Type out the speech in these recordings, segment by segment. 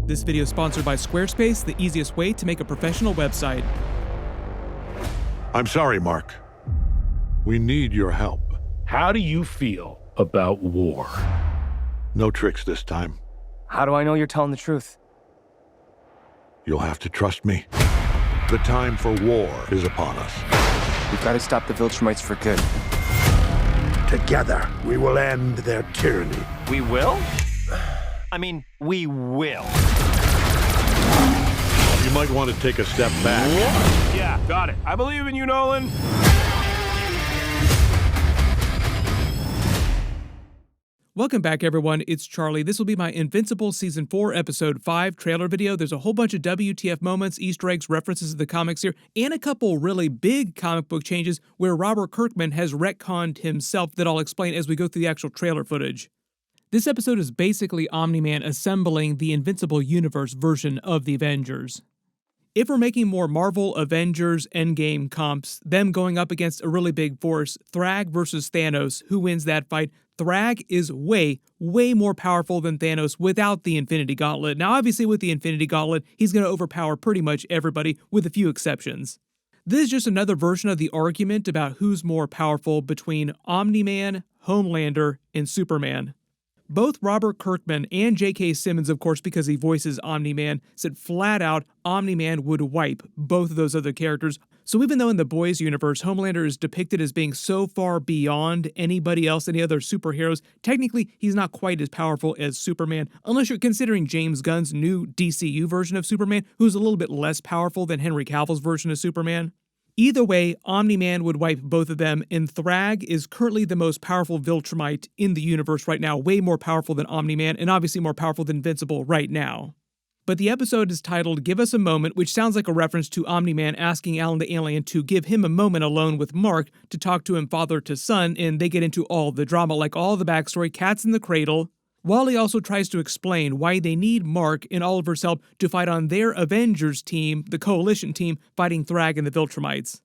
This video is sponsored by Squarespace, the easiest way to make a professional website. I'm sorry, Mark. We need your help. How do you feel about war? No tricks this time. How do I know you're telling the truth? You'll have to trust me. The time for war is upon us. We've got to stop the Viltrumites for good. Together, we will end their tyranny. We will? I mean, we will. You might want to take a step back. Yeah, got it. I believe in you, Nolan. Welcome back, everyone. It's Charlie. This will be my Invincible Season 4, Episode 5 trailer video. There's a whole bunch of WTF moments, Easter eggs, references to the comics here, and a couple really big comic book changes where Robert Kirkman has retconned himself that I'll explain as we go through the actual trailer footage. This episode is basically Omni-Man assembling the Invincible Universe version of the Avengers. If we're making more Marvel Avengers Endgame comps, them going up against a really big force, Thragg versus Thanos, who wins that fight? Thragg is way more powerful than Thanos without the Infinity Gauntlet. Now, obviously, with the Infinity Gauntlet, he's going to overpower pretty much everybody, with a few exceptions. This is just another version of the argument about who's more powerful between Omni-Man, Homelander, and Superman. Both Robert Kirkman and J.K. Simmons, of course, because he voices Omni-Man, said flat out Omni-Man would wipe both of those other characters. So even though in the Boys universe, Homelander is depicted as being so far beyond anybody else, any other superheroes, technically he's not quite as powerful as Superman, unless you're considering James Gunn's new DCU version of Superman, who's a little bit less powerful than Henry Cavill's version of Superman. Either way, Omni-Man would wipe both of them, and Thragg is currently the most powerful Viltrumite in the universe right now, way more powerful than Omni-Man, and obviously more powerful than Invincible right now. But the episode is titled Give Us a Moment, which sounds like a reference to Omni-Man asking Alan the Alien to give him a moment alone with Mark to talk to him father to son, and they get into all the drama, like all the backstory, cats in the cradle. Wally also tries to explain why they need Mark and Oliver's help to fight on their Avengers team, the Coalition team, fighting Thragg and the Viltrumites.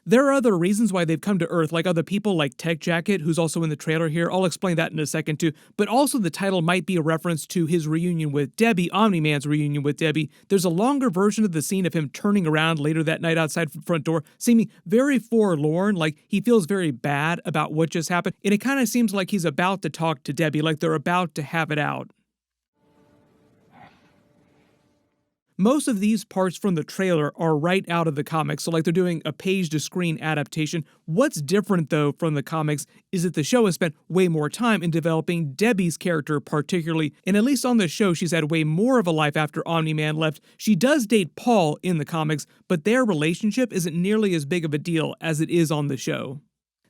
There are other reasons why they've come to Earth, like other people like Tech Jacket, who's also in the trailer here. I'll explain that in a second too. But also the title might be a reference to his reunion with Debbie, Omni-Man's reunion with Debbie. There's a longer version of the scene of him turning around later that night outside the front door, seeming very forlorn, like he feels very bad about what just happened. And it kind of seems like he's about to talk to Debbie, like they're about to have it out. Most of these parts from the trailer are right out of the comics, so like they're doing a page-to-screen adaptation. What's different, though, from the comics is that the show has spent way more time in developing Debbie's character particularly, and at least on the show she's had way more of a life after Omni-Man left. She does date Paul in the comics, but their relationship isn't nearly as big of a deal as it is on the show.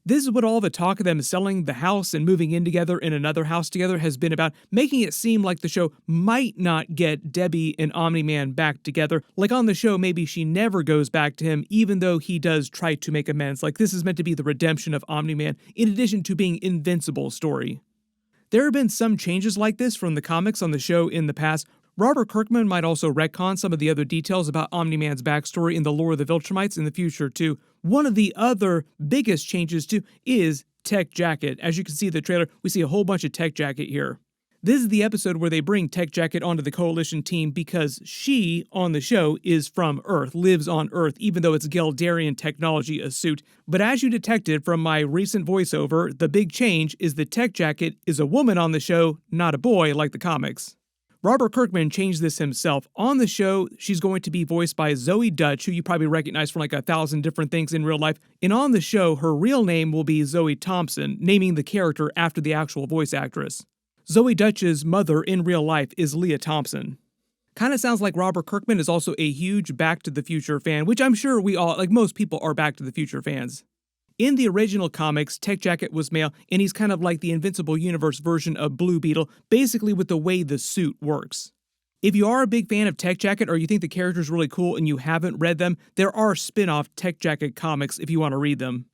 This is what all the talk of them selling the house and moving in together in another house together has been about, making it seem like the show might not get Debbie and Omni-Man back together. Like on the show, maybe she never goes back to him, even though he does try to make amends. Like this is meant to be the redemption of Omni-Man, in addition to being Invincible's story. There have been some changes like this from the comics on the show in the past. Robert Kirkman might also retcon some of the other details about Omni-Man's backstory in the lore of the Viltrumites in the future, too. One of the other biggest changes, too, is Tech Jacket. As you can see in the trailer, we see a whole bunch of Tech Jacket here. This is the episode where they bring Tech Jacket onto the Coalition team because she, on the show, is from Earth, lives on Earth, even though it's Geldarian technology, a suit. But as you detected from my recent voiceover, the big change is that Tech Jacket is a woman on the show, not a boy like the comics. Robert Kirkman changed this himself. On the show, she's going to be voiced by Zoe Dutch, who you probably recognize from like 1,000 different things in real life. And on the show, her real name will be Zoe Thompson, naming the character after the actual voice actress. Zoe Dutch's mother in real life is Leah Thompson. Kind of sounds like Robert Kirkman is also a huge Back to the Future fan, which I'm sure we all, like most people, are Back to the Future fans. In the original comics, Tech Jacket was male, and he's kind of like the Invincible Universe version of Blue Beetle, basically with the way the suit works. If you are a big fan of Tech Jacket or you think the character's really cool and you haven't read them, there are spin-off Tech Jacket comics if you want to read them.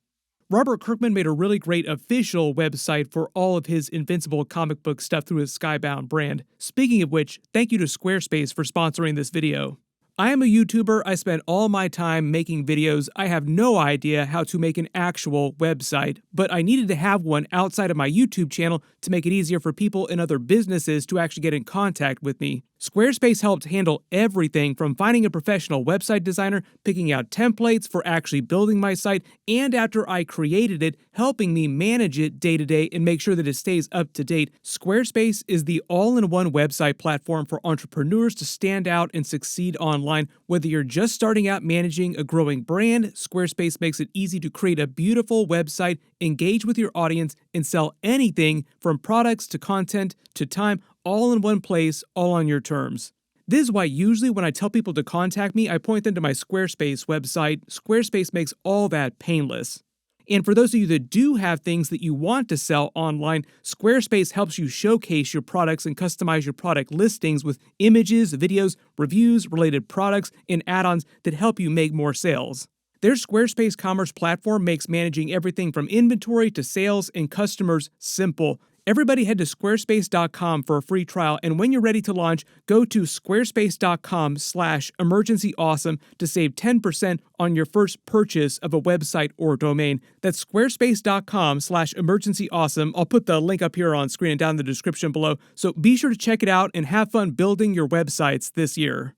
Robert Kirkman made a really great official website for all of his Invincible comic book stuff through his Skybound brand. Speaking of which, thank you to Squarespace for sponsoring this video. I am a YouTuber. I spend all my time making videos. I have no idea how to make an actual website, but I needed to have one outside of my YouTube channel to make it easier for people in other businesses to actually get in contact with me. Squarespace helped handle everything from finding a professional website designer, picking out templates for actually building my site, and after I created it, helping me manage it day to day and make sure that it stays up to date. Squarespace is the all-in-one website platform for entrepreneurs to stand out and succeed online. Whether you're just starting out managing a growing brand, Squarespace makes it easy to create a beautiful website, engage with your audience, and sell anything from products to content to time, all in one place, all on your terms. This is why usually when I tell people to contact me, I point them to my Squarespace website. Squarespace makes all that painless. And for those of you that do have things that you want to sell online, Squarespace helps you showcase your products and customize your product listings with images, videos, reviews, related products, and add-ons that help you make more sales. Their Squarespace commerce platform makes managing everything from inventory to sales and customers simple. Everybody head to squarespace.com for a free trial, and when you're ready to launch, go to squarespace.com/emergencyawesome to save 10% on your first purchase of a website or domain. That's squarespace.com/emergencyawesome. I'll put the link up here on screen and down in the description below, so be sure to check it out and have fun building your websites this year.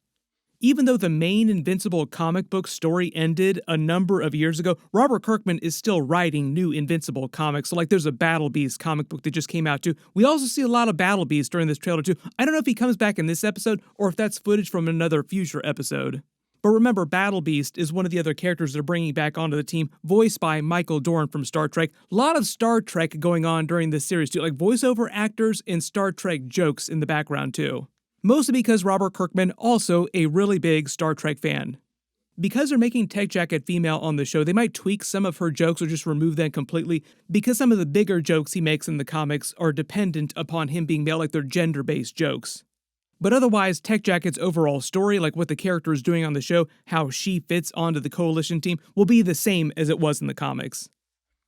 Even though the main Invincible comic book story ended a number of years ago, Robert Kirkman is still writing new Invincible comics. So there's a Battle Beast comic book that just came out too. We also see a lot of Battle Beast during this trailer too. I don't know if he comes back in this episode or if that's footage from another future episode. But remember, Battle Beast is one of the other characters they're bringing back onto the team, voiced by Michael Dorn from Star Trek. A lot of Star Trek going on during this series too, like voiceover actors and Star Trek jokes in the background too. Mostly because Robert Kirkman, also a really big Star Trek fan. Because they're making Tech Jacket female on the show, they might tweak some of her jokes or just remove them completely, because some of the bigger jokes he makes in the comics are dependent upon him being male, like they're gender-based jokes. But otherwise, Tech Jacket's overall story, like what the character is doing on the show, how she fits onto the Coalition team, will be the same as it was in the comics.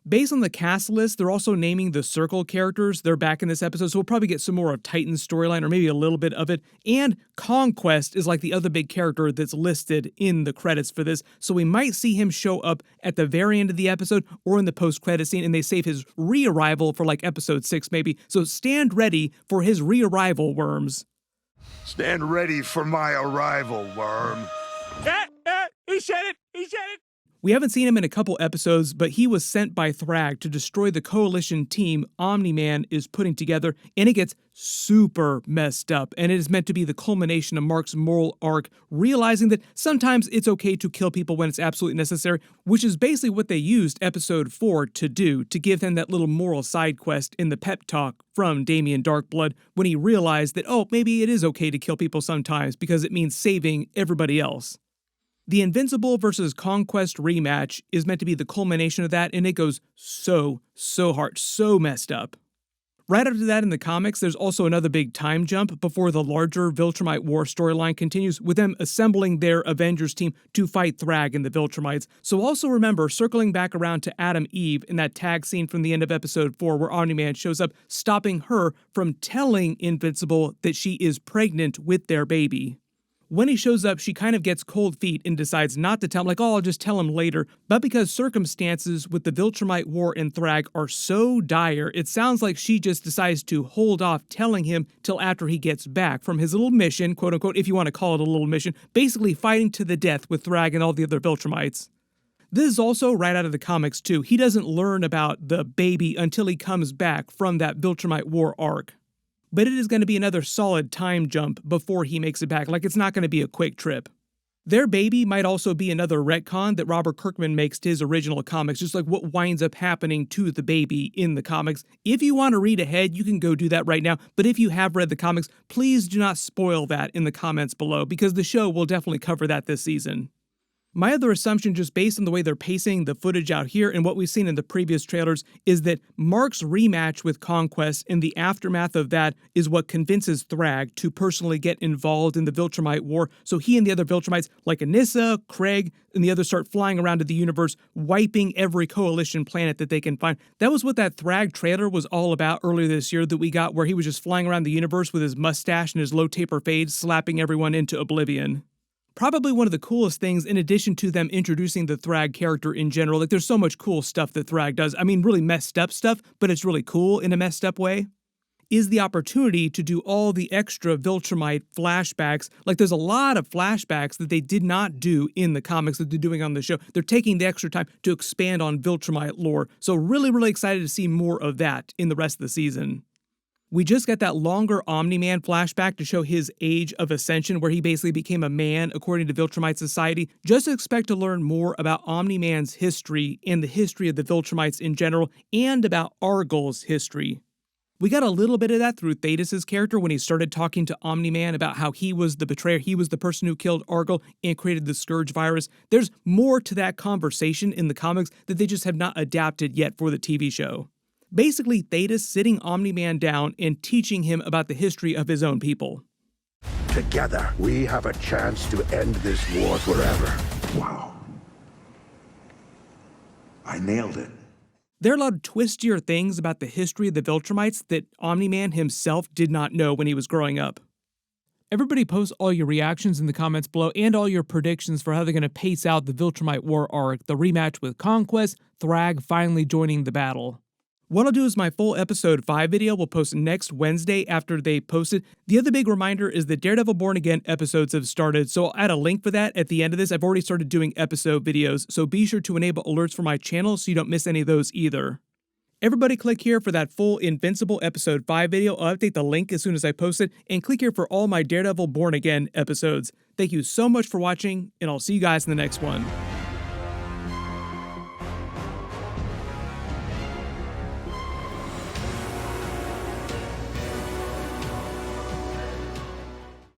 Based on the cast list, they're also naming the Circle characters. They're back in this episode, so we'll probably get some more of Titan's storyline, or maybe a little bit of it. And Conquest is like the other big character that's listed in the credits for this, so we might see him show up at the very end of the episode or in the post-credit scene, and they save his re-arrival for like episode 6 maybe. So stand ready for his re-arrival, worms. Stand ready for my arrival, worm. He said it! He said it! We haven't seen him in a couple episodes, but he was sent by Thragg to destroy the Coalition team Omni-Man is putting together, and it gets super messed up, and it is meant to be the culmination of Mark's moral arc, realizing that sometimes it's okay to kill people when it's absolutely necessary, which is basically what they used episode 4 to do, to give him that little moral side quest in the pep talk from Damien Darkblood, when he realized that, oh, maybe it is okay to kill people sometimes because it means saving everybody else. The Invincible versus Conquest rematch is meant to be the culmination of that, and it goes so hard, so messed up. Right after that in the comics, there's also another big time jump before the larger Viltrumite War storyline continues, with them assembling their Avengers team to fight Thragg and the Viltrumites. So also remember, circling back around to Adam Eve in that tag scene from the end of episode 4 where Omni-Man shows up, stopping her from telling Invincible that she is pregnant with their baby. When he shows up, she kind of gets cold feet and decides not to tell him, like, oh, I'll just tell him later. But because circumstances with the Viltrumite War and Thragg are so dire, it sounds like she just decides to hold off telling him till after he gets back from his little mission, quote unquote, if you want to call it a little mission, basically fighting to the death with Thragg and all the other Viltrumites. This is also right out of the comics too. He doesn't learn about the baby until he comes back from that Viltrumite War arc. But it is going to be another solid time jump before he makes it back, like it's not going to be a quick trip. Their baby might also be another retcon that Robert Kirkman makes to his original comics, just like what winds up happening to the baby in the comics. If you want to read ahead, you can go do that right now, but if you have read the comics, please do not spoil that in the comments below, because the show will definitely cover that this season. My other assumption, just based on the way they're pacing the footage out here and what we've seen in the previous trailers, is that Mark's rematch with Conquest and the aftermath of that is what convinces Thragg to personally get involved in the Viltrumite War, so he and the other Viltrumites, like Anissa, Craig, and the others start flying around to the universe, wiping every Coalition planet that they can find. That was what that Thragg trailer was all about earlier this year that we got, where he was just flying around the universe with his mustache and his low taper fade, slapping everyone into oblivion. Probably one of the coolest things, in addition to them introducing the Thragg character in general. Like, there's so much cool stuff that Thragg does. I mean, really messed up stuff, but it's really cool in a messed up way. is the opportunity to do all the extra Viltrumite flashbacks. Like, there's a lot of flashbacks that they did not do in the comics that they're doing on the show. They're taking the extra time to expand on Viltrumite lore. So really, really excited to see more of that in the rest of the season. We just got that longer Omni-Man flashback to show his age of ascension, where he basically became a man according to Viltrumite society. Just expect to learn more about Omni-Man's history and the history of the Viltrumites in general, and about Argyl's history. We got a little bit of that through Thetis' character when he started talking to Omni-Man about how he was the betrayer, he was the person who killed Argyl and created the Scourge virus. There's more to that conversation in the comics that they just have not adapted yet for the TV show. Basically, Thetis sitting Omni-Man down and teaching him about the history of his own people. Together, we have a chance to end this war forever. Wow. I nailed it. There are a lot of twistier things about the history of the Viltrumites that Omni-Man himself did not know when he was growing up. Everybody post all your reactions in the comments below and all your predictions for how they're going to pace out the Viltrumite war arc, the rematch with Conquest, Thragg finally joining the battle. What I'll do is my full episode 5 video will post next Wednesday after they post it. The other big reminder is that Daredevil Born Again episodes have started, so I'll add a link for that at the end of this. I've already started doing episode videos, so be sure to enable alerts for my channel so you don't miss any of those either. Everybody click here for that full Invincible episode 5 video. I'll update the link as soon as I post it, and click here for all my Daredevil Born Again episodes. Thank you so much for watching, and I'll see you guys in the next one.